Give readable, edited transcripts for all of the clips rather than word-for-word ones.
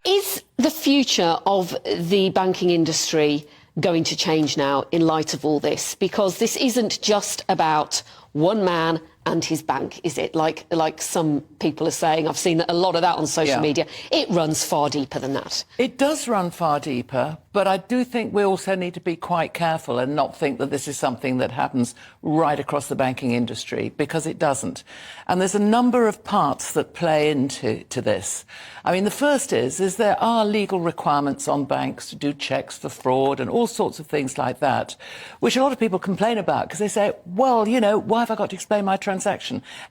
Is the future of the banking industry going to change now in light of all this? Because this isn't just about one man and his bank, is it? Like some people are saying. I've seen a lot of that on social media. It runs far deeper than that. It does run far deeper, but I do think we also need to be quite careful and not think that this is something that happens right across the banking industry, because it doesn't. And there's a number of parts that play into this. I mean, the first is there are legal requirements on banks to do checks for fraud and all sorts of things like that, which a lot of people complain about because they say, well, you know, why have I got to explain my transaction?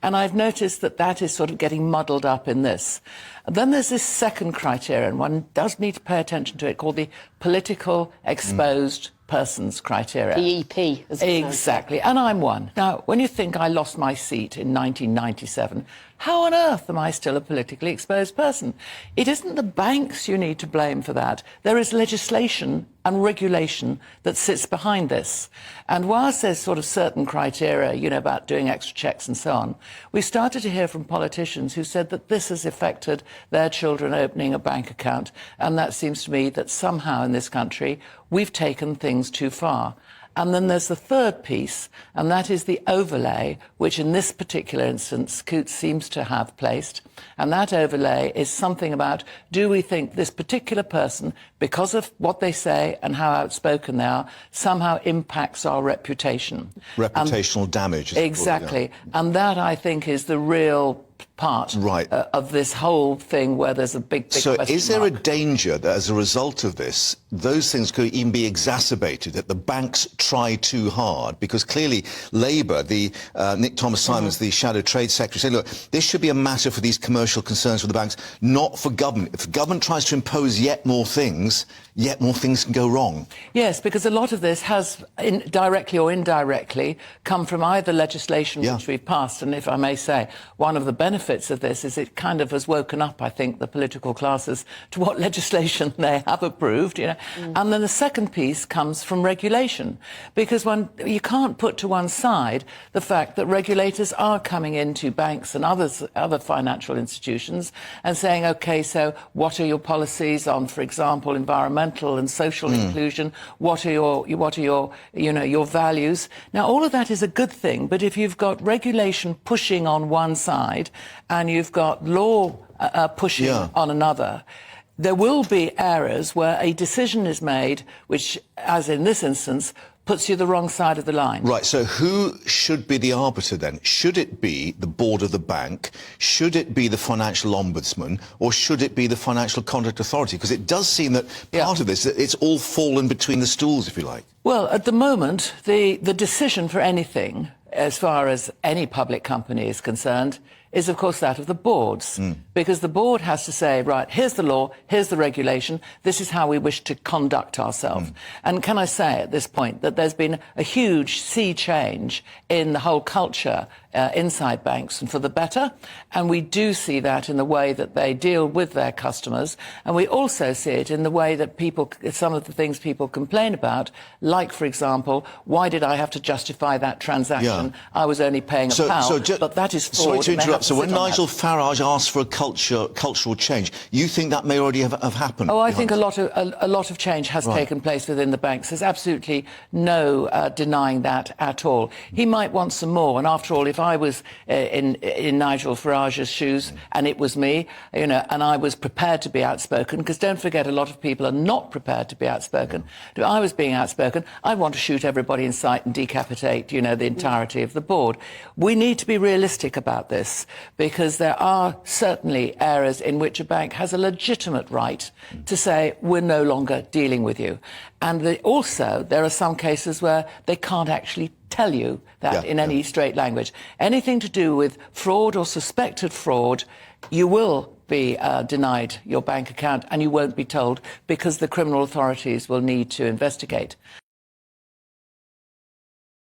And I've noticed that that is sort of getting muddled up in this. And then there's this second criterion, one does need to pay attention to it, called the political exposed persons criteria. PEP. Exactly, and I'm one. Now, when you think I lost my seat in 1997, how on earth am I still a politically exposed person? It isn't the banks you need to blame for that. There is legislation and regulation that sits behind this. And whilst there's sort of certain criteria, you know, about doing extra checks and so on, we started to hear from politicians who said that this has affected their children opening a bank account. And that seems to me that somehow in this country, we've taken things too far. And then there's the third piece, and that is the overlay, which in this particular instance, Coutts seems to have placed. And that overlay is something about, do we think this particular person, because of what they say and how outspoken they are, somehow impacts our reputation? Reputational damage. Exactly. And that, I think, is the real part of this whole thing where there's a big so question is there mark. a danger that as a result of this, those things could even be exacerbated, that the banks try too hard? Because clearly Labour, Nick Thomas-Symonds, the Shadow Trade Secretary, said, look, this should be a matter for these commercial concerns for the banks, not for government. If the government tries to impose yet more things can go wrong. Yes, because a lot of this has, directly or indirectly, come from either legislation which we've passed, and if I may say, one of the benefits of this is it kind of has woken up, I think, the political classes to what legislation they have approved, you know. And then the second piece comes from regulation, because you can't put to one side the fact that regulators are coming into banks and other financial institutions and saying, OK, so what are your policies on, for example, environmental and social inclusion? What are your values? Now, all of that is a good thing, but if you've got regulation pushing on one side and you've got law pushing on another, there will be areas where a decision is made which, as in this instance, puts you the wrong side of the line. Right, so who should be the arbiter then? Should it be the board of the bank? Should it be the financial ombudsman? Or should it be the Financial Conduct Authority? Because it does seem that part of this, it's all fallen between the stools, if you like. Well, at the moment, the decision for anything, as far as any public company is concerned, is, of course, that of the boards. Because the board has to say, right, here's the law, here's the regulation, this is how we wish to conduct ourselves. And can I say at this point that there's been a huge sea change in the whole culture inside banks, and for the better. And we do see that in the way that they deal with their customers. And we also see it in the way that some of the things people complain about, like, for example, why did I have to justify that transaction? I was only paying a pound, but that is fraud. Sorry to interrupt. So when Nigel Farage asked for a cultural change, you think that may already have happened? Oh, I think a lot of change has taken place within the banks. There's absolutely no denying that at all. He might want some more, and after all, if I was in Nigel Farage's shoes and it was me, you know, and I was prepared to be outspoken, because don't forget, a lot of people are not prepared to be outspoken. If I was being outspoken, I'd want to shoot everybody in sight and decapitate, you know, the entirety of the board. We need to be realistic about this, because there are certainly areas in which a bank has a legitimate right to say, we're no longer dealing with you. And also, there are some cases where they can't actually tell you that in any straight language. Anything to do with fraud or suspected fraud, you will be denied your bank account and you won't be told, because the criminal authorities will need to investigate.